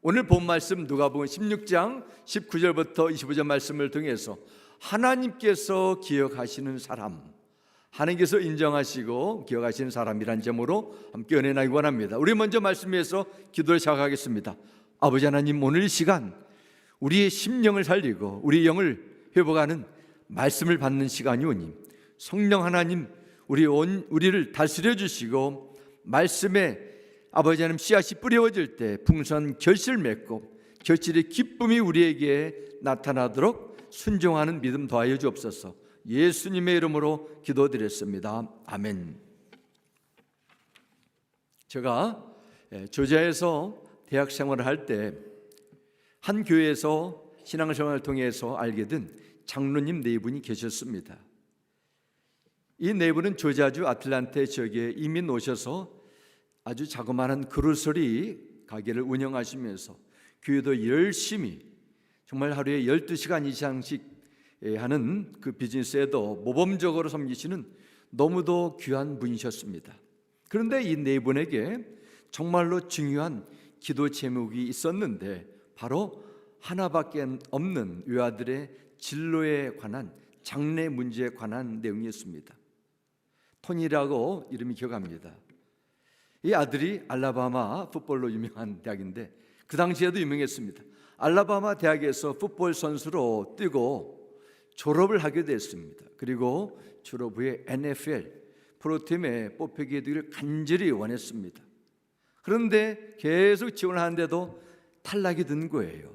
오늘 본 말씀 누가복음 16장 19절부터 25절 말씀을 통해서 하나님께서 기억하시는 사람, 하나님께서 인정하시고 기억하시는 사람이란 점으로 함께 은혜 나기 원합니다. 우리 먼저 말씀에서 기도를 시작하겠습니다. 아버지 하나님, 오늘 이 시간 우리의 심령을 살리고 우리의 영을 회복하는 말씀을 받는 시간이 오니 성령 하나님, 우리를 다스려 주시고 말씀에 아버지 하나님 씨앗이 뿌려질 때 풍성한 결실을 맺고 결실의 기쁨이 우리에게 나타나도록 순종하는 믿음 더하여 주옵소서. 예수님의 이름으로 기도드렸습니다. 아멘. 제가 조지아에서 대학 생활을 할 때 한 교회에서 신앙생활을 통해서 알게 된 장로님 네 분이 계셨습니다. 이 네 분은 조지아주 아틀란타 지역에 이민 오셔서 아주 자그마한 그로서리 가게를 운영하시면서 교회도 열심히 정말 하루에 12시간 이상씩 하는 그 비즈니스에도 모범적으로 섬기시는 너무도 귀한 분이셨습니다. 그런데 이 네 분에게 정말로 중요한 기도 제목이 있었는데 바로 하나밖에 없는 외아들의 진로에 관한 장래 문제에 관한 내용이었습니다. 토니라고 이름이 기억합니다. 이 아들이 알라바마 풋볼로 유명한 대학인데 그 당시에도 유명했습니다. 알라바마 대학에서 풋볼 선수로 뛰고 졸업을 하게 됐습니다. 그리고 졸업 후에 NFL 프로팀에 뽑히게 되기를 간절히 원했습니다. 그런데 계속 지원하는데도 탈락이 된 거예요.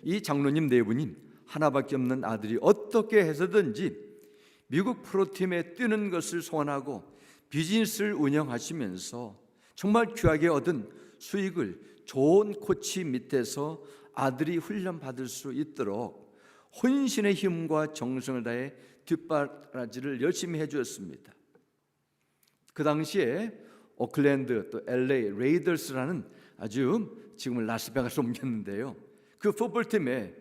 이 장로님 네 분이 하나밖에 없는 아들이 어떻게 해서든지 미국 프로팀에 뛰는 것을 소원하고 비즈니스를 운영하시면서 정말 귀하게 얻은 수익을 좋은 코치 밑에서 아들이 훈련받을 수 있도록 혼신의 힘과 정성을 다해 뒷바라지를 열심히 해주었습니다. 그 당시에 오클랜드 또 LA 레이더스라는 아주 지금은 라스베가스로 옮겼는데요, 그 풋볼팀에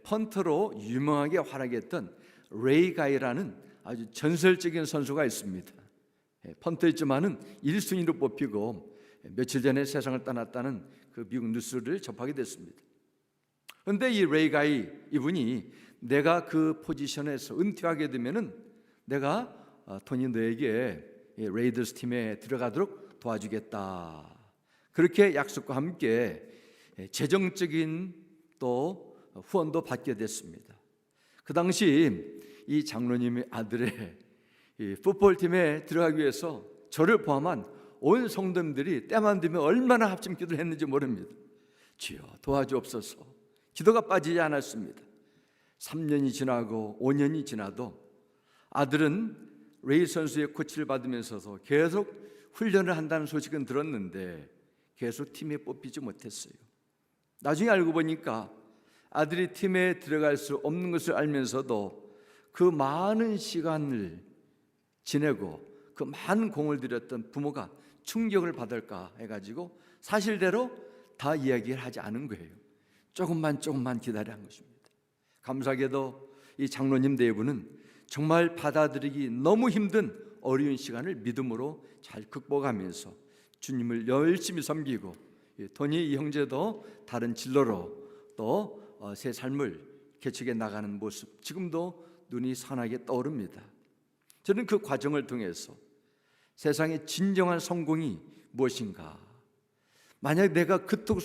펀터로 유명하게 활약했던 레이 가이라는 아주 전설적인 선수가 있습니다. 펀터였지만은 1순위로 뽑히고 며칠 전에 세상을 떠났다는 그 미국 뉴스를 접하게 됐습니다. 그런데 이 레이 가이 이분이 내가 그 포지션에서 은퇴하게 되면은 내가 토니 너에게 레이더스 팀에 들어가도록 도와주겠다, 그렇게 약속과 함께 재정적인 또 후원도 받게 됐습니다. 그 당시 이 장로님의 아들의 이 풋볼팀에 들어가기 위해서 저를 포함한 온 성도님들이 때만 되면 얼마나 합심 기도를 했는지 모릅니다. 주여 도와주옵소서. 기도가 빠지지 않았습니다. 3년이 지나고 5년이 지나도 아들은 레이 선수의 코치를 받으면서도 계속 훈련을 한다는 소식은 들었는데 계속 팀에 뽑히지 못했어요. 나중에 알고 보니까 아들이 팀에 들어갈 수 없는 것을 알면서도 그 많은 시간을 지내고 그 많은 공을 들였던 부모가 충격을 받을까 해가지고 사실대로 다 이야기를 하지 않은 거예요. 조금만 기다려한 것입니다. 감사하게도 이 장로님 네 분은 정말 받아들이기 너무 힘든 어려운 시간을 믿음으로 잘 극복하면서 주님을 열심히 섬기고 토니 이 형제도 다른 진로로 또 새 삶을 개척해 나가는 모습 지금도 눈이 선하게 떠오릅니다. 저는 그 과정을 통해서 세상의 진정한 성공이 무엇인가, 만약 내가 그토록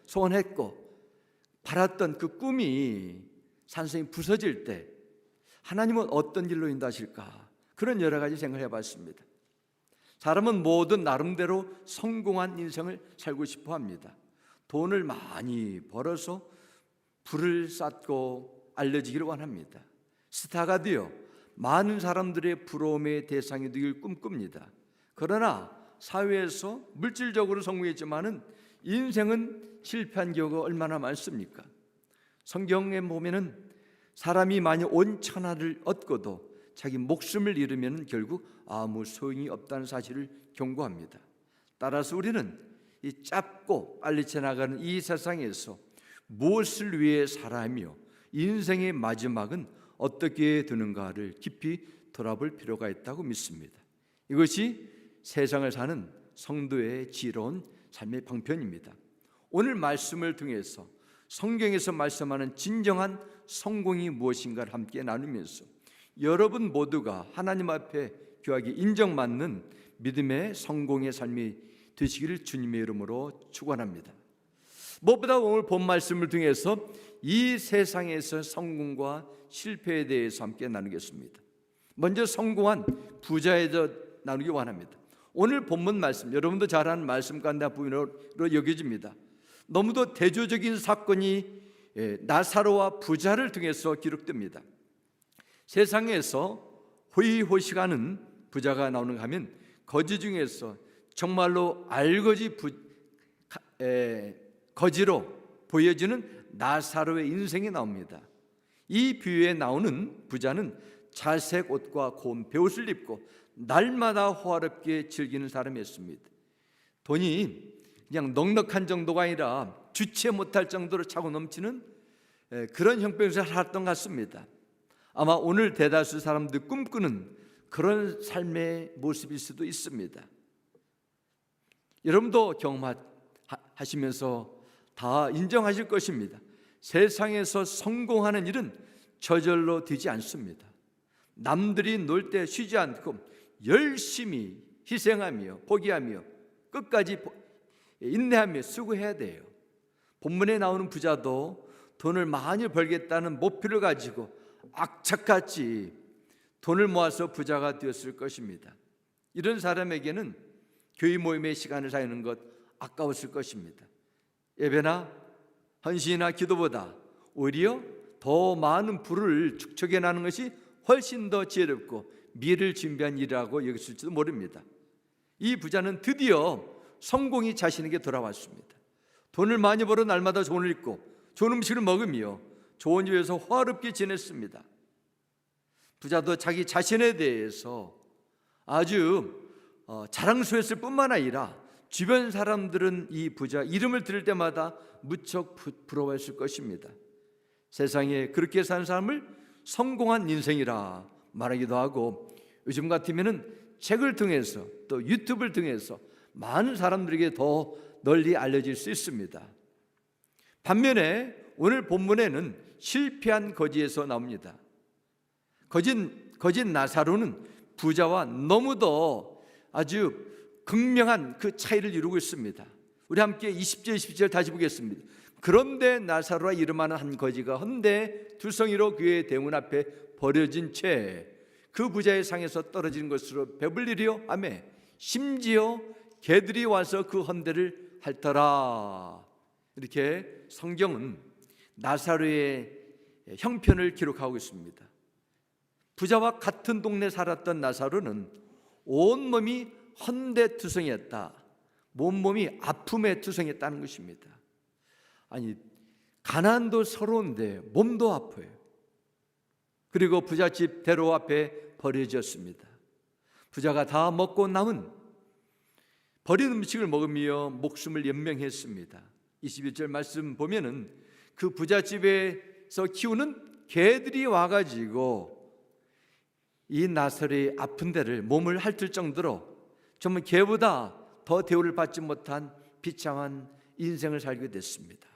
소원했고 바랐던 그 꿈이 산성이 부서질 때 하나님은 어떤 길로 인도하실까, 그런 여러 가지 생각을 해봤습니다. 사람은 모든 나름대로 성공한 인생을 살고 싶어 합니다. 돈을 많이 벌어서 부를 쌓고 알려지기를 원합니다. 스타가 되어 많은 사람들의 부러움의 대상이 되길 꿈꿉니다. 그러나 사회에서 물질적으로 성공했지만은 인생은 실패한 경우가 얼마나 많습니까? 성경에 보면은 사람이 만약 온 천하를 얻고도 자기 목숨을 잃으면 결국 아무 소용이 없다는 사실을 경고합니다. 따라서 우리는 이 짧고 빨리 지나가는 이 세상에서 무엇을 위해 살아가며 인생의 마지막은 어떻게 되는가를 깊이 돌아볼 필요가 있다고 믿습니다. 이것이 세상을 사는 성도의 지혜로운 삶의 방편입니다. 오늘 말씀을 통해서 성경에서 말씀하는 진정한 성공이 무엇인가를 함께 나누면서 여러분 모두가 하나님 앞에 귀하게 인정받는 믿음의 성공의 삶이 되시기를 주님의 이름으로 축원합니다. 무엇보다 오늘 본 말씀을 통해서 이 세상에서 성공과 실패에 대해서 함께 나누겠습니다. 먼저 성공한 부자에 대해 나누기 원합니다. 오늘 본문 말씀, 여러분도 잘 아는 말씀 가운데 부분으로 여겨집니다. 너무도 대조적인 사건이 나사로와 부자를 통해서 기록됩니다. 세상에서 호의호식하는 부자가 나오는가 하면 거지 중에서 정말로 알거지 거지로 보여지는 나사로의 인생이 나옵니다. 이 비유에 나오는 부자는 자색 옷과 고운 베옷을 입고 날마다 호화롭게 즐기는 사람이었습니다. 돈이 그냥 넉넉한 정도가 아니라 주체 못할 정도로 차고 넘치는 그런 형편에서 살았던 것 같습니다. 아마 오늘 대다수 사람들이 꿈꾸는 그런 삶의 모습일 수도 있습니다. 여러분도 경험하시면서 다 인정하실 것입니다. 세상에서 성공하는 일은 저절로 되지 않습니다. 남들이 놀 때 쉬지 않고 열심히 희생하며 포기하며 끝까지 인내하며 수고해야 돼요. 본문에 나오는 부자도 돈을 많이 벌겠다는 목표를 가지고 악착같이 돈을 모아서 부자가 되었을 것입니다. 이런 사람에게는 교회 모임의 시간을 사는 것 아까웠을 것입니다. 예배나 헌신이나 기도보다 오히려 더 많은 부를 축적해 나는 것이 훨씬 더 지혜롭고 미래를 준비한 일이라고 여겼을지도 모릅니다. 이 부자는 드디어 성공이 자신에게 돌아왔습니다. 돈을 많이 벌어 날마다 좋은 옷을 입고 좋은 음식을 먹으며 좋은 집에서 화롭게 지냈습니다. 부자도 자기 자신에 대해서 아주 자랑스러웠을 뿐만 아니라 주변 사람들은 이 부자 이름을 들을 때마다 무척 부러워했을 것입니다. 세상에 그렇게 사는 사람을 성공한 인생이라 말하기도 하고, 요즘 같으면 책을 통해서 또 유튜브를 통해서 많은 사람들에게 더 널리 알려질 수 있습니다. 반면에 오늘 본문에는 실패한 거지에서 나옵니다. 거짓 나사로는 부자와 너무도 아주 극명한 그 차이를 이루고 있습니다. 우리 함께 20절 21절 다시 보겠습니다. 그런데 나사로라 이름하는 한 거지가 헌데 두성이로 그의 대문 앞에 버려진 채 그 부자의 상에서 떨어진 것으로 배불리려 하며 심지어 개들이 와서 그 헌데를 핥더라. 이렇게 성경은 나사로의 형편을 기록하고 있습니다. 부자와 같은 동네에 살았던 나사로는 온몸이 헌데투성이었다. 온몸이 아픔에 투성했다는 것입니다. 아니, 가난도 서러운데 몸도 아파요. 그리고 부잣집 대로 앞에 버려졌습니다. 부자가 다 먹고 남은 버린 음식을 먹으며 목숨을 연명했습니다. 21절 말씀 보면은 그 부잣집에서 키우는 개들이 와가지고 이 나사로의 아픈 데를 몸을 핥을 정도로 정말 개보다 더 대우를 받지 못한 비참한 인생을 살게 됐습니다.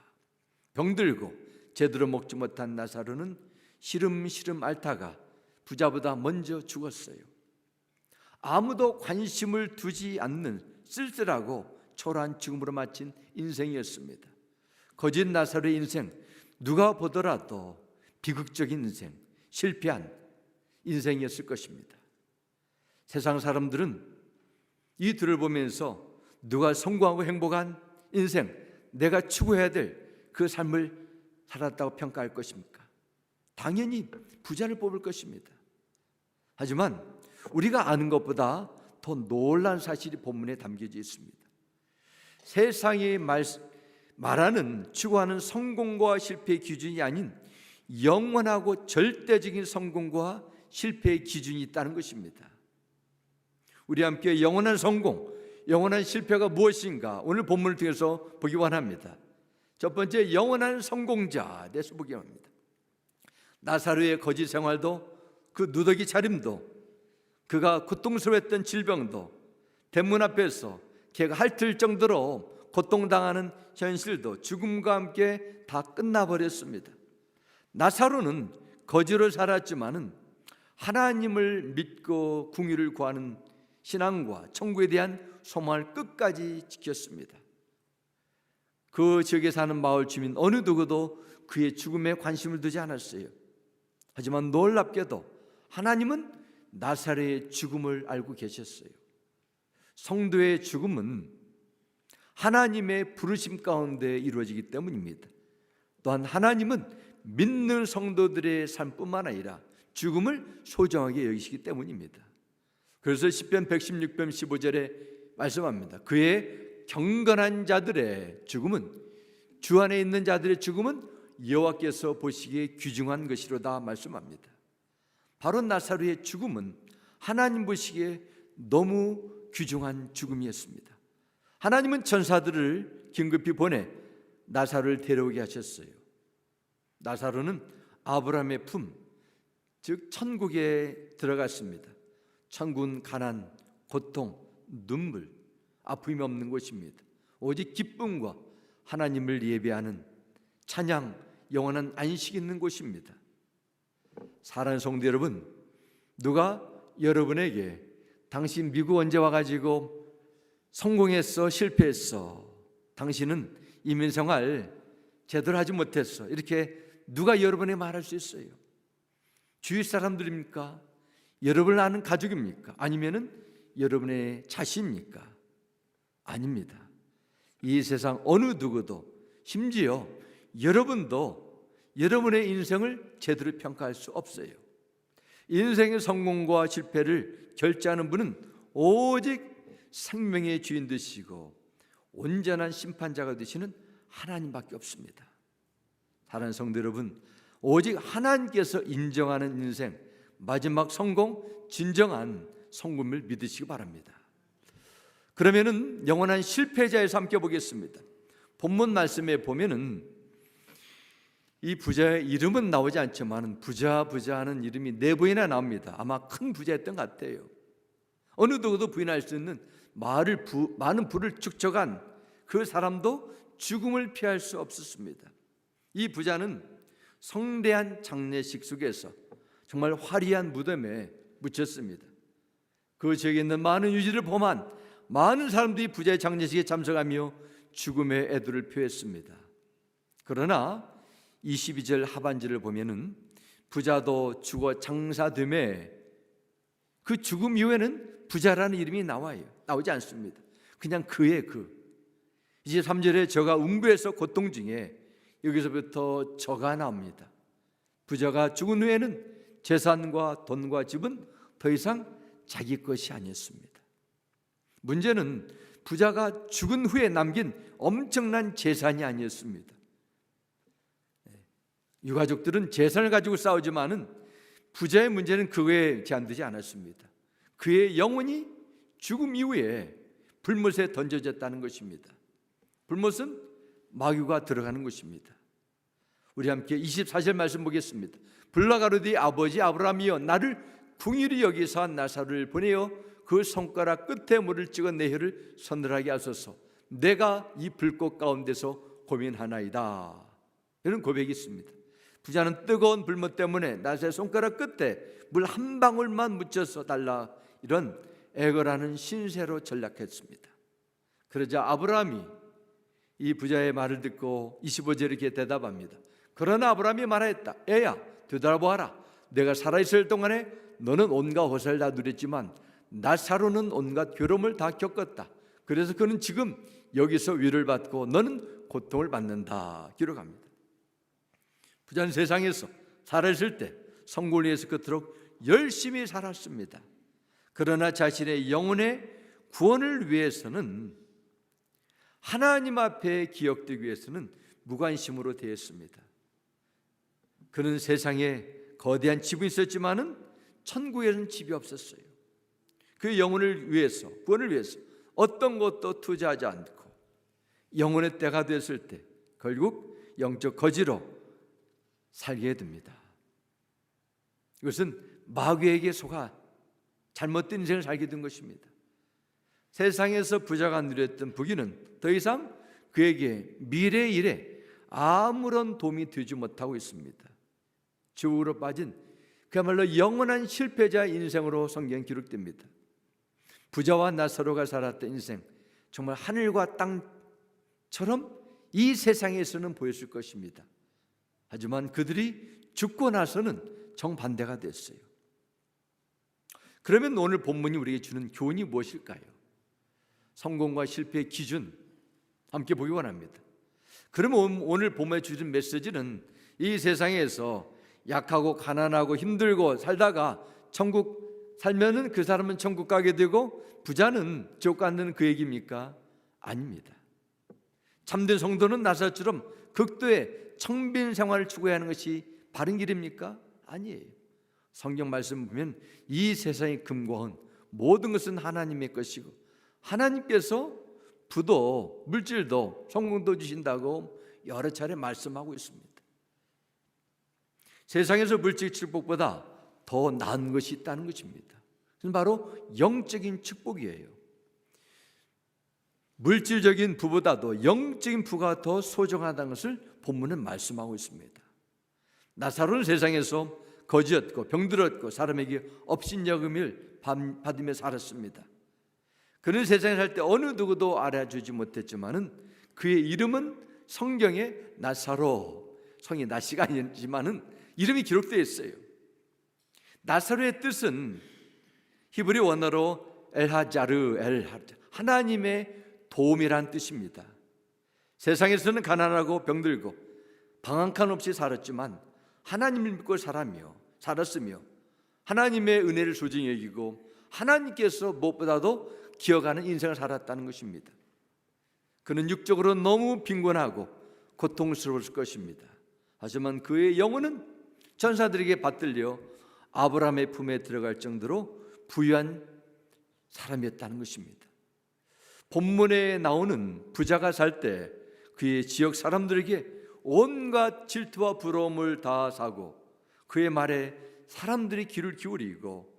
병들고 제대로 먹지 못한 나사로는 시름시름 앓다가 부자보다 먼저 죽었어요. 아무도 관심을 두지 않는 쓸쓸하고 초라한 죽음으로 마친 인생이었습니다. 거짓 나사로의 인생, 누가 보더라도 비극적인 인생, 실패한 인생이었을 것입니다. 세상 사람들은 이 둘을 보면서 누가 성공하고 행복한 인생, 내가 추구해야 될 그 삶을 살았다고 평가할 것입니까? 당연히 부자를 뽑을 것입니다. 하지만 우리가 아는 것보다 더 놀라운 사실이 본문에 담겨져 있습니다. 세상이 말하는 추구하는 성공과 실패의 기준이 아닌 영원하고 절대적인 성공과 실패의 기준이 있다는 것입니다. 우리 함께 영원한 성공, 영원한 실패가 무엇인가 오늘 본문을 통해서 보기 원합니다. 첫 번째, 영원한 성공자에 대해서 보기 원합니다. 나사로의 거짓 생활도 그 누더기 차림도 그가 고통스러워했던 질병도 대문 앞에서 걔가 핥을 정도로 고통당하는 현실도 죽음과 함께 다 끝나버렸습니다. 나사로는 거지로 살았지만은 하나님을 믿고 궁유를 구하는 신앙과 천국에 대한 소망을 끝까지 지켰습니다. 그 지역에 사는 마을 주민 어느 누구도 그의 죽음에 관심을 두지 않았어요. 하지만 놀랍게도 하나님은 나사로의 죽음을 알고 계셨어요. 성도의 죽음은 하나님의 부르심 가운데 이루어지기 때문입니다. 또한 하나님은 믿는 성도들의 삶뿐만 아니라 죽음을 소중하게 여기시기 때문입니다. 그래서 시편 116편 15절에 말씀합니다. 그의 경건한 자들의 죽음은, 주 안에 있는 자들의 죽음은 여호와께서 보시기에 귀중한 것이로다 말씀합니다. 바로 나사로의 죽음은 하나님 보시기에 너무 귀중한 죽음이었습니다. 하나님은 천사들을 긴급히 보내 나사로를 데려오게 하셨어요. 나사로는 아브라함의 품, 즉 천국에 들어갔습니다. 천국은 가난, 고통, 눈물, 아픔이 없는 곳입니다. 오직 기쁨과 하나님을 예배하는 찬양, 영원한 안식이 있는 곳입니다. 사랑하는 성도 여러분, 누가 여러분에게 당신 미국 언제 와가지고 성공했어, 실패했어, 당신은 이민생활 제대로 하지 못했어, 이렇게 누가 여러분에게 말할 수 있어요? 주위 사람들입니까? 여러분을 아는 가족입니까? 아니면은 여러분의 자신입니까? 아닙니다. 이 세상 어느 누구도, 심지어 여러분도 여러분의 인생을 제대로 평가할 수 없어요. 인생의 성공과 실패를 결정하는 분은 오직 생명의 주인 되시고 온전한 심판자가 되시는 하나님밖에 없습니다. 사랑하는 성도 여러분, 오직 하나님께서 인정하는 인생, 마지막 성공, 진정한 성공을 믿으시기 바랍니다. 그러면은 영원한 실패자에서 함께 보겠습니다. 본문 말씀에 보면은 이 부자의 이름은 나오지 않지만 부자 하는 이름이 4번이나 나옵니다. 아마 큰 부자였던 것 같아요. 어느 누구도 부인할 수 있는 많은 부를 축적한 그 사람도 죽음을 피할 수 없었습니다. 이 부자는 성대한 장례식 속에서 정말 화려한 무덤에 묻혔습니다. 그 지역에 있는 많은 유지를 범한 많은 사람들이 부자의 장례식에 참석하며 죽음의 애도를 표했습니다. 그러나 22절 하반절을 보면은 부자도 죽어 장사됨에 그 죽음 이후에는 부자라는 이름이 나오지 않습니다. 그냥 그의 그. 23절에 저가 음부에서 고통 중에 여기서부터 저가 나옵니다. 부자가 죽은 후에는 재산과 돈과 집은 더 이상 자기 것이 아니었습니다. 문제는 부자가 죽은 후에 남긴 엄청난 재산이 아니었습니다. 유가족들은 재산을 가지고 싸우지만은 부자의 문제는 그거에 제한되지 않았습니다. 그의 영혼이 죽음 이후에 불못에 던져졌다는 것입니다. 불못은 마귀가 들어가는 것입니다. 우리 함께 24절 말씀 보겠습니다. 불러 가로되 아버지 아브라함이여 나를 궁일이 여기서 나사로를 보내어 그 손가락 끝에 물을 찍어 내 혀를 서늘하게 하소서. 내가 이 불꽃 가운데서 고민하나이다. 이런 고백이 있습니다. 부자는 뜨거운 불못 때문에 나사로의 손가락 끝에 물 한 방울만 묻혀서 달라, 이런 애걸하는 신세로 전락했습니다. 그러자 아브라함이 이 부자의 말을 듣고 25절에 이렇게 대답합니다. 그러나 아브라함이 말하였다. 애야 되돌아보아라. 내가 살아있을 동안에 너는 온갖 호사를 다 누렸지만 나사로는 온갖 괴로움을 다 겪었다. 그래서 그는 지금 여기서 위를 받고 너는 고통을 받는다. 기록합니다. 부자는 세상에서 살아있을 때 성공을 위해서 그토록 열심히 살았습니다. 그러나 자신의 영혼의 구원을 위해서는, 하나님 앞에 기억되기 위해서는 무관심으로 대했습니다. 그는 세상에 거대한 집이 있었지만은 천국에는 집이 없었어요. 그 영혼을 위해서, 구원을 위해서 어떤 것도 투자하지 않고 영혼의 때가 됐을 때 결국 영적 거지로 살게 됩니다. 이것은 마귀에게 속아 잘못된 인생을 살게 된 것입니다. 세상에서 부자가 누렸던 부귀는 더 이상 그에게 미래 일에 아무런 도움이 되지 못하고 있습니다. 죄악으로 빠진 그야말로 영원한 실패자 인생으로 성경 기록됩니다. 부자와 나사로가 살았던 인생, 정말 하늘과 땅처럼 이 세상에서는 보였을 것입니다. 하지만 그들이 죽고 나서는 정반대가 됐어요. 그러면 오늘 본문이 우리에게 주는 교훈이 무엇일까요? 성공과 실패의 기준 함께 보기 원합니다. 그러면 오늘 본문에 주신 메시지는 이 세상에서 약하고 가난하고 힘들고 살다가 천국 살면은 그 사람은 천국 가게 되고 부자는 지옥 가는 그 얘기입니까? 아닙니다. 참된 성도는 나사처럼 극도의 청빈 생활을 추구해야 하는 것이 바른 길입니까? 아니에요. 성경 말씀 보면 이 세상의 금과 은 모든 것은 하나님의 것이고 하나님께서 부도 물질도 성공도 주신다고 여러 차례 말씀하고 있습니다. 세상에서 물질 축복보다 더 나은 것이 있다는 것입니다. 그건 바로 영적인 축복이에요. 물질적인 부보다도 영적인 부가 더 소중하다는 것을 본문은 말씀하고 있습니다. 나사로는 세상에서 거지였고 병들었고 사람에게 업신여금을 받으며 살았습니다. 그는 세상에 살 때 어느 누구도 알아주지 못했지만은 그의 이름은 성경에 나사로, 성이 나시가 아니지만은 이름이 기록되어 있어요. 나사로의 뜻은 히브리 원어로 엘하자르, 하나님의 도움이란 뜻입니다. 세상에서는 가난하고 병들고 방황칸 없이 살았지만 하나님을 믿고 살았으며 하나님의 은혜를 소중히 여기고 하나님께서 무엇보다도 기억하는 인생을 살았다는 것입니다. 그는 육적으로 너무 빈곤하고 고통스러웠을 것입니다. 하지만 그의 영혼은 천사들에게 받들려 아브라함의 품에 들어갈 정도로 부유한 사람이었다는 것입니다. 본문에 나오는 부자가 살 때 그의 지역 사람들에게 온갖 질투와 부러움을 다 사고 그의 말에 사람들이 귀를 기울이고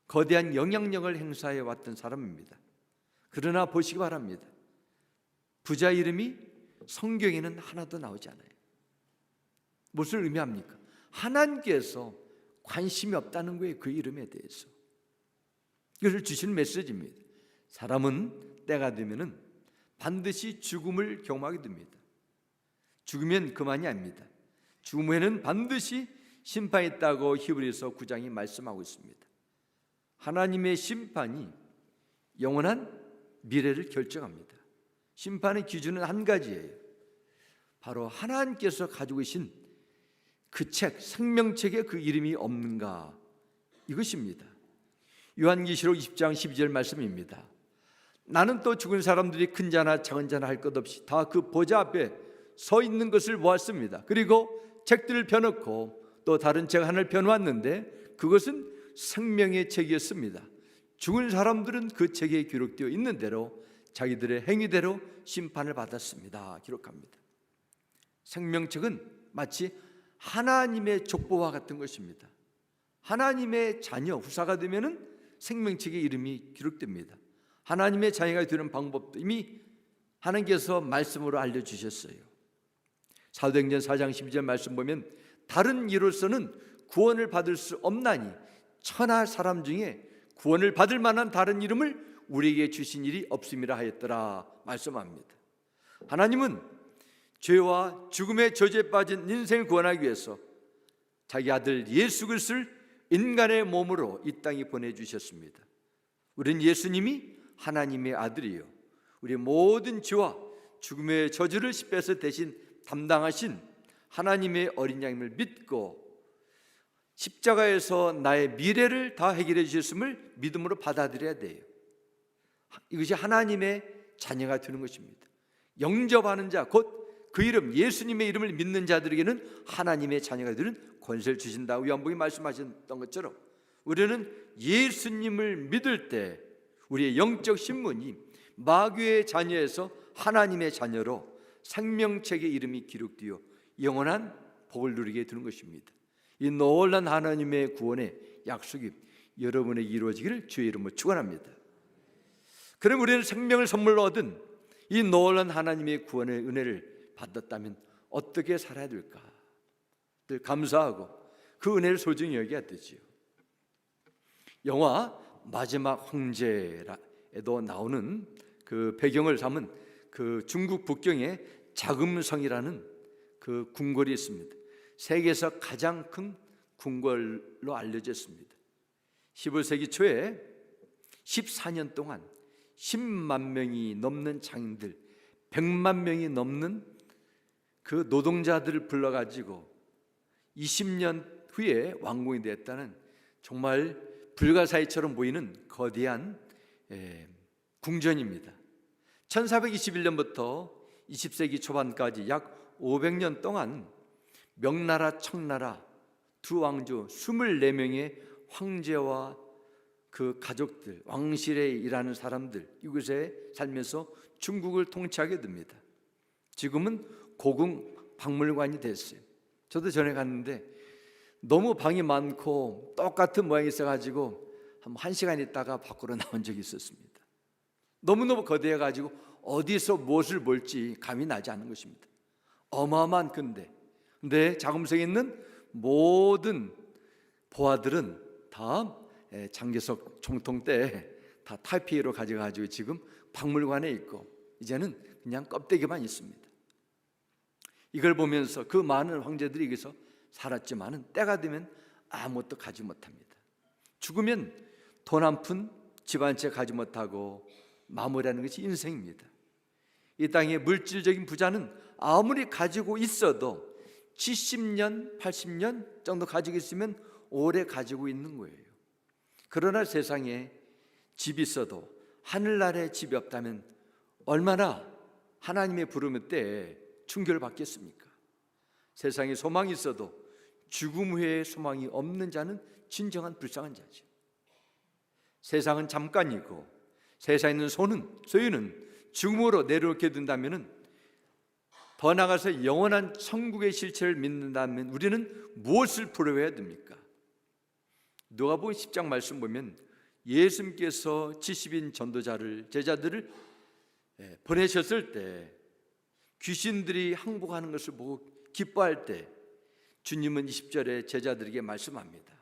거대한 영향력을 행사해 왔던 사람입니다. 그러나 보시기 바랍니다. 부자 이름이 성경에는 하나도 나오지 않아요. 무엇을 의미합니까? 하나님께서 관심이 없다는 거예요. 그 이름에 대해서. 이것을 주시는 메시지입니다. 사람은 때가 되면은 반드시 죽음을 경험하게 됩니다. 죽으면 그만이 아닙니다. 죽음 후에는 반드시 심판이 있다고 히브리서 9장이 말씀하고 있습니다. 하나님의 심판이 영원한 미래를 결정합니다. 심판의 기준은 한 가지예요. 바로 하나님께서 가지고 계신 그 책, 생명책에 그 이름이 없는가, 이것입니다. 요한계시록 20장 12절 말씀입니다. 나는 또 죽은 사람들이 큰 자나 작은 자나 할 것 없이 다 그 보좌 앞에 서 있는 것을 보았습니다. 그리고 책들을 펴놓고 또 다른 책 하나를 펴놓았는데 그것은 생명의 책이었습니다. 죽은 사람들은 그 책에 기록되어 있는 대로 자기들의 행위대로 심판을 받았습니다. 기록합니다. 생명책은 마치 하나님의 족보와 같은 것입니다. 하나님의 자녀, 후사가 되면은 생명책의 이름이 기록됩니다. 하나님의 자녀가 되는 방법도 이미 하나님께서 말씀으로 알려주셨어요. 사도행전 4장 12절 말씀 보면 다른 이로서는 구원을 받을 수 없나니 천하 사람 중에 구원을 받을 만한 다른 이름을 우리에게 주신 일이 없음이라 하였더라 말씀합니다. 하나님은 죄와 죽음의 저주에 빠진 인생을 구원하기 위해서 자기 아들 예수 그리스도를 인간의 몸으로 이 땅에 보내주셨습니다. 우리는 예수님이 하나님의 아들이요 우리 모든 죄와 죽음의 저주를 십배서 대신 담당하신 하나님의 어린 양임을 믿고 십자가에서 나의 미래를 다 해결해 주셨음을 믿음으로 받아들여야 돼요. 이것이 하나님의 자녀가 되는 것입니다. 영접하는 자, 곧 그 이름 예수님의 이름을 믿는 자들에게는 하나님의 자녀가 되는 권세를 주신다고 요한복음이 말씀하셨던 것처럼 우리는 예수님을 믿을 때 우리의 영적 신분이 마귀의 자녀에서 하나님의 자녀로 생명책의 이름이 기록되어 영원한 복을 누리게 되는 것입니다. 이 놀라운 하나님의 구원의 약속이 여러분에게 이루어지기를 주의 이름으로 축원합니다. 그럼 우리는 생명을 선물로 얻은 이 놀라운 하나님의 구원의 은혜를 받았다면 어떻게 살아야 될까? 늘 감사하고 그 은혜를 소중히 여겨야 되지요. 영화 마지막 황제에도 나오는 그 배경을 삼은 그 중국 북경의 자금성이라는 그 궁궐이 있습니다. 세계에서 가장 큰 궁궐로 알려져 있습니다. 15세기 초에 14년 동안 10만 명이 넘는 장인들, 100만 명이 넘는 그 노동자들을 불러가지고 20년 후에 완공이 되었다는 정말 불가사의처럼 보이는 거대한 궁전입니다. 1421년부터 20세기 초반까지 약 500년 동안 명나라, 청나라 두 왕조 24명의 황제와 그 가족들, 왕실에 일하는 사람들 이곳에 살면서 중국을 통치하게 됩니다. 지금은 고궁 박물관이 됐어요. 저도 전에 갔는데 너무 방이 많고 똑같은 모양이 있어가지고 한 시간 있다가 밖으로 나온 적이 있었습니다. 너무너무 거대해가지고 어디서 무엇을 볼지 감이 나지 않는 것입니다. 어마어마한 근데 자금성에 있는 모든 보화들은 다 장개석 총통 때 다 타이피에로 가져가지고 지금 박물관에 있고 이제는 그냥 껍데기만 있습니다. 이걸 보면서 그 많은 황제들이 여기서 살았지만은 때가 되면 아무것도 가지 못합니다. 죽으면 돈 한 푼 집 한 채 가지 못하고 마무리하는 것이 인생입니다. 이 땅의 물질적인 부자는 아무리 가지고 있어도 70년, 80년 정도 가지고 있으면 오래 가지고 있는 거예요. 그러나 세상에 집이 있어도 하늘나라에 집이 없다면 얼마나 하나님의 부름 때에 충격을 받겠습니까? 세상에 소망이 있어도 죽음 후에 소망이 없는 자는 진정한 불쌍한 자죠. 세상은 잠깐이고 세상에 있는 소유는 죽음으로 내려오게 된다면 더 나아가서 영원한 천국의 실체를 믿는다면 우리는 무엇을 부러워해야 됩니까? 누가복음 10장 말씀 보면 예수님께서 70인 전도자를 제자들을 보내셨을 때 귀신들이 항복하는 것을 보고 기뻐할 때 주님은 20절에 제자들에게 말씀합니다.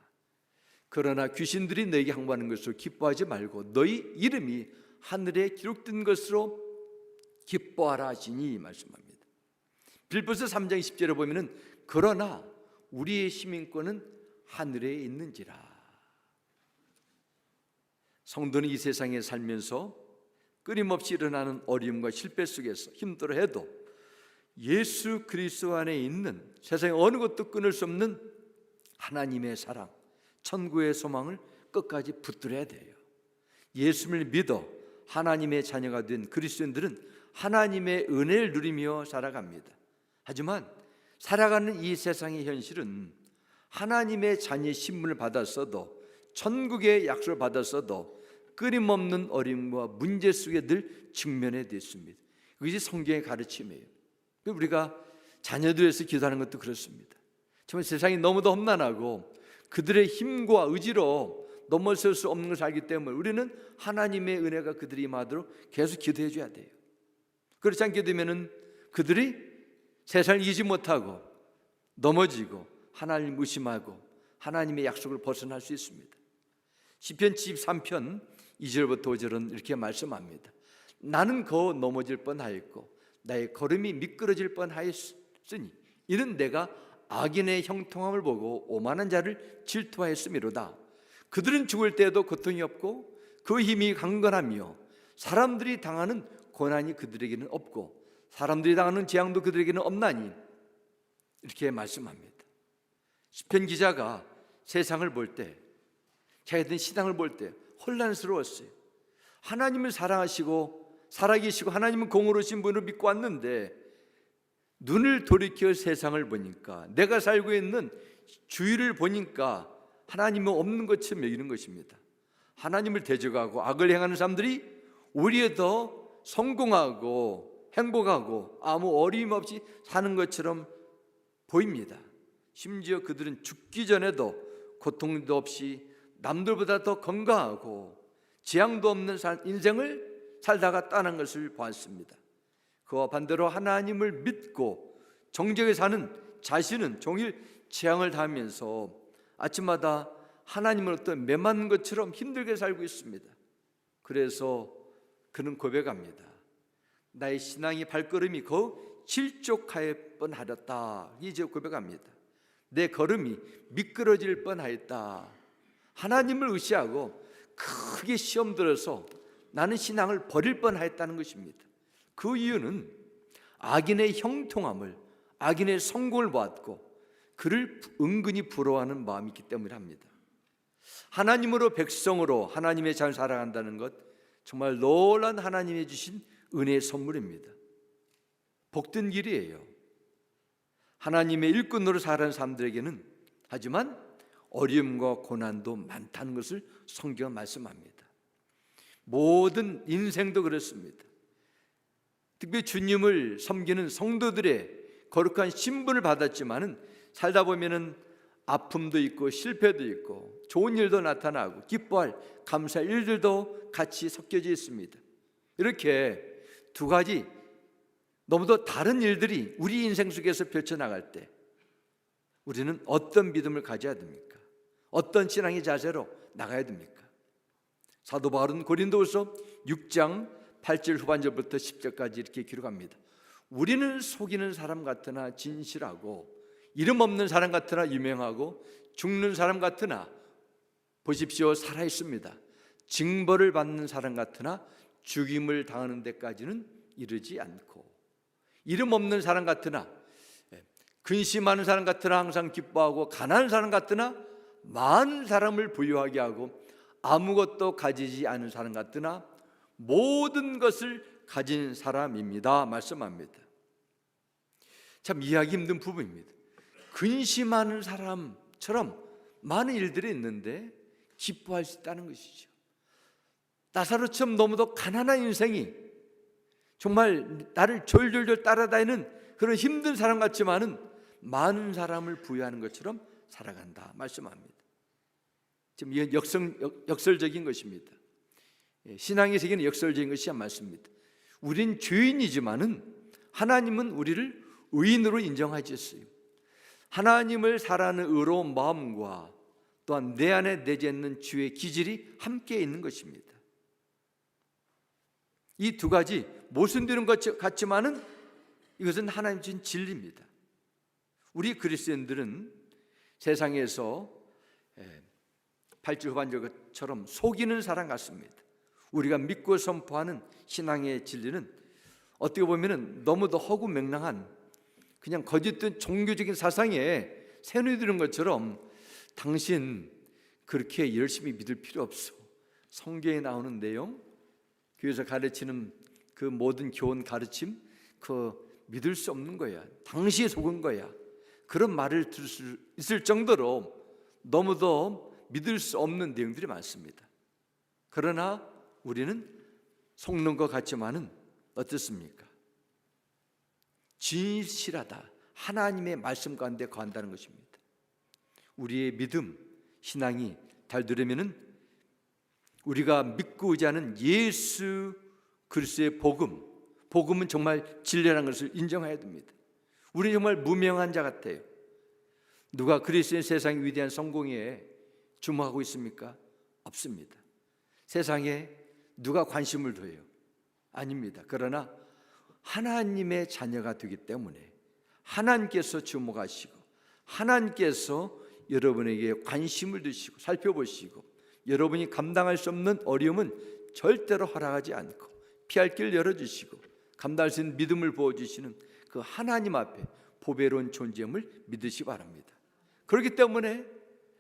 그러나 귀신들이 너에게 항복하는 것을 기뻐하지 말고 너희 이름이 하늘에 기록된 것으로 기뻐하라 하시니 말씀합니다. 빌립보서 3장 10절에 보면은 그러나 우리의 시민권은 하늘에 있는지라. 성도는 이 세상에 살면서 끊임없이 일어나는 어려움과 실패 속에서 힘들어 해도 예수 그리스도 안에 있는 세상에 어느 것도 끊을 수 없는 하나님의 사랑, 천국의 소망을 끝까지 붙들어야 돼요. 예수를 믿어 하나님의 자녀가 된 그리스도인들은 하나님의 은혜를 누리며 살아갑니다. 하지만 살아가는 이 세상의 현실은 하나님의 자녀의 신분을 받았어도 천국의 약속을 받았어도 끊임없는 어려움과 문제 속에 늘 직면해 있습니다. 그것이 성경의 가르침이에요. 우리가 자녀들에서 기도하는 것도 그렇습니다. 정말 세상이 너무도 험난하고 그들의 힘과 의지로 넘어설 수 없는 것을 알기 때문에 우리는 하나님의 은혜가 그들이 임하도록 계속 기도해 줘야 돼요. 그렇지 않게 되면 그들이 세상을 이기지 못하고 넘어지고 하나님을 무심하고 하나님의 약속을 벗어날 수 있습니다. 시편 73편 2절부터 5절은 이렇게 말씀합니다. 나는 거어 넘어질 뻔하였고 나의 걸음이 미끄러질 뻔하였으니 이는 내가 악인의 형통함을 보고 오만한 자를 질투하였음이로다. 그들은 죽을 때에도 고통이 없고 그 힘이 강건하며 사람들이 당하는 고난이 그들에게는 없고 사람들이 당하는 재앙도 그들에게는 없나니 이렇게 말씀합니다. 시편 기자가 세상을 볼 때 자기들 신앙을 볼 때 혼란스러웠어요. 하나님을 사랑하시고 살아계시고 하나님은 공의로우신 분을 믿고 왔는데 눈을 돌이켜 세상을 보니까 내가 살고 있는 주위를 보니까 하나님은 없는 것처럼 여기는 것입니다. 하나님을 대적하고 악을 행하는 사람들이 오히려 더 성공하고 행복하고 아무 어려움 없이 사는 것처럼 보입니다. 심지어 그들은 죽기 전에도 고통도 없이 남들보다 더 건강하고 재앙도 없는 인생을 살다가 떠난 것을 보았습니다. 그와 반대로 하나님을 믿고 정직하게 사는 자신은 종일 재앙을 당하면서 아침마다 하나님을 어떤 매맞는 것처럼 힘들게 살고 있습니다. 그래서 그는 고백합니다. 나의 신앙의 발걸음이 거의 실족할 뻔하였다. 이제 고백합니다. 내 걸음이 미끄러질 뻔하였다. 하나님을 의시하고 크게 시험 들어서 나는 신앙을 버릴 뻔하였다는 것입니다. 그 이유는 악인의 형통함을, 악인의 성공을 보았고 그를 은근히 부러워하는 마음이 있기 때문에 합니다. 하나님으로 백성으로 하나님의 잘 살아간다는 것, 정말 놀라운 하나님이 주신 은혜의 선물입니다. 복된 길이에요. 하나님의 일꾼으로 살아가는 사람들에게는 하지만 어려움과 고난도 많다는 것을 성경은 말씀합니다. 모든 인생도 그렇습니다. 특별히 주님을 섬기는 성도들의 거룩한 신분을 받았지만은 살다 보면은 아픔도 있고 실패도 있고 좋은 일도 나타나고 기뻐할 감사할 일들도 같이 섞여져 있습니다. 이렇게 두 가지 너무도 다른 일들이 우리 인생 속에서 펼쳐나갈 때 우리는 어떤 믿음을 가져야 됩니까? 어떤 신앙의 자세로 나가야 됩니까? 사도 바울은 고린도후서 6장 8절 후반절부터 10절까지 이렇게 기록합니다. 우리는 속이는 사람 같으나 진실하고 이름 없는 사람 같으나 유명하고 죽는 사람 같으나 보십시오 살아 있습니다. 징벌을 받는 사람 같으나 죽임을 당하는 데까지는 이르지 않고 이름 없는 사람 같으나 근심하는 사람 같으나 항상 기뻐하고 가난한 사람 같으나 많은 사람을 부유하게 하고 아무것도 가지지 않은 사람 같으나 모든 것을 가진 사람입니다 말씀합니다. 참 이해하기 힘든 부분입니다. 근심하는 사람처럼 많은 일들이 있는데 기뻐할 수 있다는 것이죠. 나사로처럼 너무도 가난한 인생이 정말 나를 졸졸졸 따라다니는 그런 힘든 사람 같지만은 많은 사람을 부유하는 것처럼 살아간다 말씀합니다. 지금 이건 역설적인 것입니다. 신앙의 세계는 역설적인 것이 맞습니다. 우린 죄인이지만은 하나님은 우리를 의인으로 인정하셨어요. 하나님을 사랑하는 의로운 마음과 또한 내 안에 내재 있는 주의 기질이 함께 있는 것입니다. 이 두 가지 모순되는 것 같지만은 이것은 하나님 주신 진리입니다. 우리 그리스도인들은 세상에서 8절 후반절처럼 속이는 사람 같습니다. 우리가 믿고 선포하는 신앙의 진리는 어떻게 보면 너무도 허구맹랑한 그냥 거짓된 종교적인 사상에 새누리는 것처럼 당신 그렇게 열심히 믿을 필요 없어. 성경에 나오는 내용, 교회에서 가르치는 그 모든 교훈 가르침 그 믿을 수 없는 거야. 당시에 속은 거야. 그런 말을 들을 수 있을 정도로 너무도 믿을 수 없는 내용들이 많습니다. 그러나 우리는 속는 것 같지만은 어떻습니까? 진실하다. 하나님의 말씀 가운데 거한다는 것입니다. 우리의 믿음, 신앙이 달들으면은 우리가 믿고 의지하는 예수 그리스도의 복음은 정말 진리라는 것을 인정해야 됩니다. 우리는 정말 무명한 자 같아요. 누가 그리스도의 세상의 위대한 성공에 주목하고 있습니까? 없습니다. 세상에 누가 관심을 둬요? 아닙니다. 그러나 하나님의 자녀가 되기 때문에 하나님께서 주목하시고 하나님께서 여러분에게 관심을 두시고 살펴보시고 여러분이 감당할 수 없는 어려움은 절대로 허락하지 않고 피할 길 열어주시고 감당할 수 있는 믿음을 부어주시는 그 하나님 앞에 보배로운 존재임을 믿으시기 바랍니다. 그렇기 때문에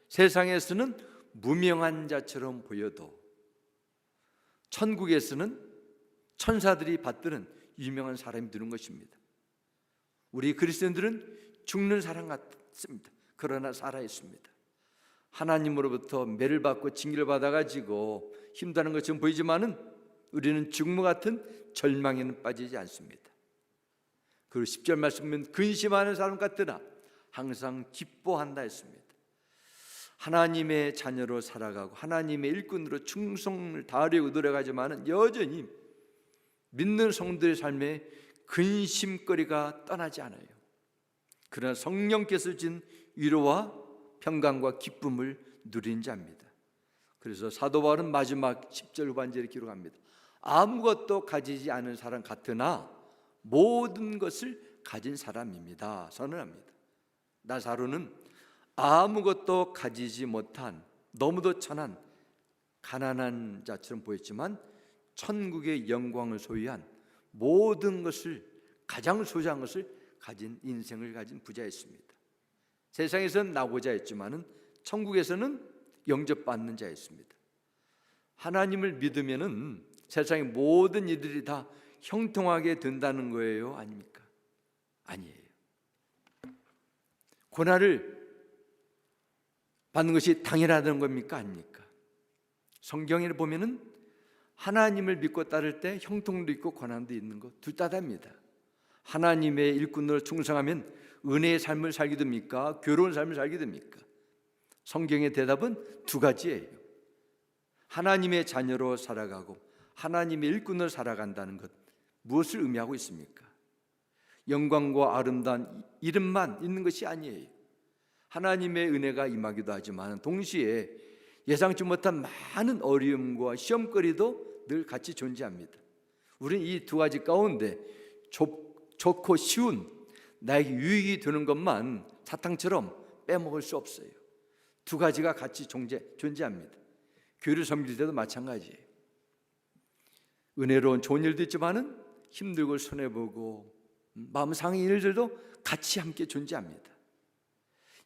세상에서는 무명한 자처럼 보여도 천국에서는 천사들이 받드는 유명한 사람이 되는 것입니다. 우리 그리스도인들은 죽는 사람 같습니다. 그러나 살아있습니다. 하나님으로부터 매를 받고 징계를 받아가지고 힘드는 것처럼 보이지만은 우리는 죽음과 같은 절망에는 빠지지 않습니다. 그리고 10절 말씀은 근심하는 사람 같으나 항상 기뻐한다 했습니다. 하나님의 자녀로 살아가고 하나님의 일꾼으로 충성을 다하려고 노력하지만은 여전히 믿는 성도의 삶에 근심거리가 떠나지 않아요. 그러나 성령께서 준 위로와 평강과 기쁨을 누린 자입니다. 그래서 사도 바울은 마지막 10절 후반절에 기록합니다. 아무것도 가지지 않은 사람 같으나 모든 것을 가진 사람입니다. 선언합니다. 나사로는 아무것도 가지지 못한 너무도 천한 가난한 자처럼 보였지만 천국의 영광을 소유한 모든 것을, 가장 소중한 것을 가진, 인생을 가진 부자였습니다. 세상에서는 나고자 했지만은 천국에서는 영접받는 자였습니다. 하나님을 믿으면은 세상의 모든 일들이 다 형통하게 된다는 거예요, 아닙니까? 아니에요. 고난을 받는 것이 당연하다는 겁니까? 아닙니까? 성경에 보면은 하나님을 믿고 따를 때 형통도 있고 고난도 있는 것 둘 다 답니다. 하나님의 일꾼으로 충성하면 은혜의 삶을 살게 됩니까? 괴로운 삶을 살게 됩니까? 성경의 대답은 두 가지예요. 하나님의 자녀로 살아가고 하나님의 일꾼으로 살아간다는 것, 무엇을 의미하고 있습니까? 영광과 아름다운 이름만 있는 것이 아니에요. 하나님의 은혜가 임하기도 하지만 동시에 예상치 못한 많은 어려움과 시험거리도 늘 같이 존재합니다. 우리는 이 두 가지 가운데 좋고 쉬운, 나에게 유익이 되는 것만 사탕처럼 빼먹을 수 없어요. 두 가지가 같이 존재합니다. 교회를 섬길 때도 마찬가지예요. 은혜로운 좋은 일도 있지만은 힘들고 손해보고 마음 상한 일들도 같이 함께 존재합니다.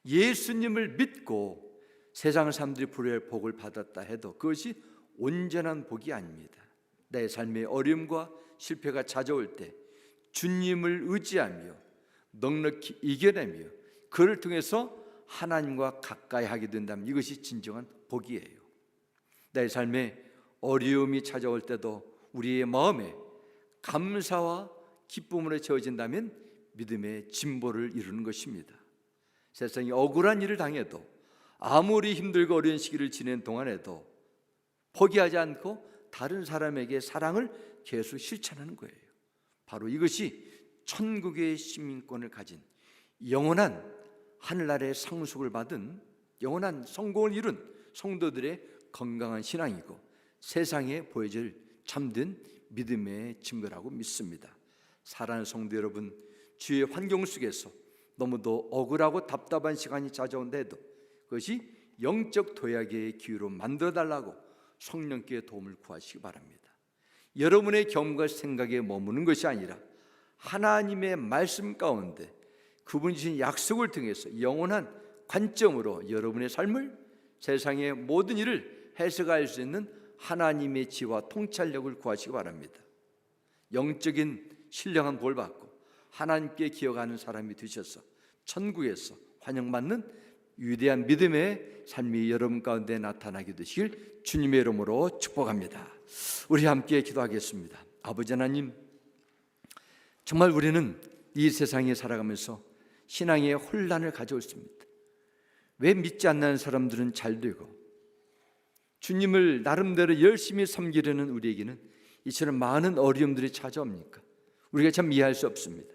예수님을 믿고 세상 사람들이 부러워할 복을 받았다 해도 그것이 온전한 복이 아닙니다. 내 삶의 어려움과 실패가 찾아올 때 주님을 의지하며 넉넉히 이겨내며 그를 통해서 하나님과 가까이 하게 된다면 이것이 진정한 복이에요. 내 삶에 어려움이 찾아올 때도 우리의 마음에 감사와 기쁨으로 채워진다면 믿음의 진보를 이루는 것입니다. 세상에 억울한 일을 당해도 아무리 힘들고 어려운 시기를 지낸 동안에도 포기하지 않고 다른 사람에게 사랑을 계속 실천하는 거예요. 바로 이것이 천국의 시민권을 가진 영원한 하늘나라의 상속을 받은 영원한 성공을 이룬 성도들의 건강한 신앙이고 세상에 보여질 참된 믿음의 증거라고 믿습니다. 사랑하는 성도 여러분, 주의 환경 속에서 너무도 억울하고 답답한 시간이 찾아온다 해도 그것이 영적 도약의 기회로 만들어달라고 성령께 도움을 구하시기 바랍니다. 여러분의 경험과 생각에 머무는 것이 아니라 하나님의 말씀 가운데 그분이 주신 약속을 통해서 영원한 관점으로 여러분의 삶을, 세상의 모든 일을 해석할 수 있는 하나님의 지혜와 통찰력을 구하시기 바랍니다. 영적인 신령한 복을 받고 하나님께 기억하는 사람이 되셔서 천국에서 환영받는 위대한 믿음의 삶이 여러분 가운데 나타나게 되시길 주님의 이름으로 축복합니다. 우리 함께 기도하겠습니다. 아버지 하나님, 정말 우리는 이 세상에 살아가면서 신앙의 혼란을 가져왔습니다. 왜 믿지 않는 사람들은 잘 되고 주님을 나름대로 열심히 섬기려는 우리에게는 이처럼 많은 어려움들이 찾아옵니까? 우리가 참 이해할 수 없습니다.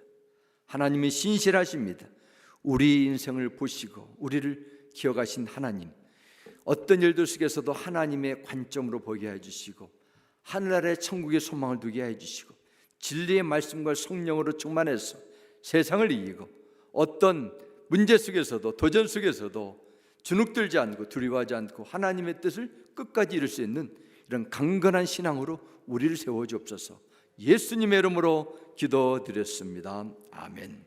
하나님이 신실하십니다. 우리 인생을 보시고 우리를 기억하신 하나님, 어떤 일들 속에서도 하나님의 관점으로 보게 해주시고 하늘나라의 천국의 소망을 두게 해주시고 진리의 말씀과 성령으로 충만해서 세상을 이기고 어떤 문제 속에서도 도전 속에서도 주눅들지 않고 두려워하지 않고 하나님의 뜻을 끝까지 이룰 수 있는 이런 강건한 신앙으로 우리를 세워주옵소서. 예수님의 이름으로 기도드렸습니다. 아멘.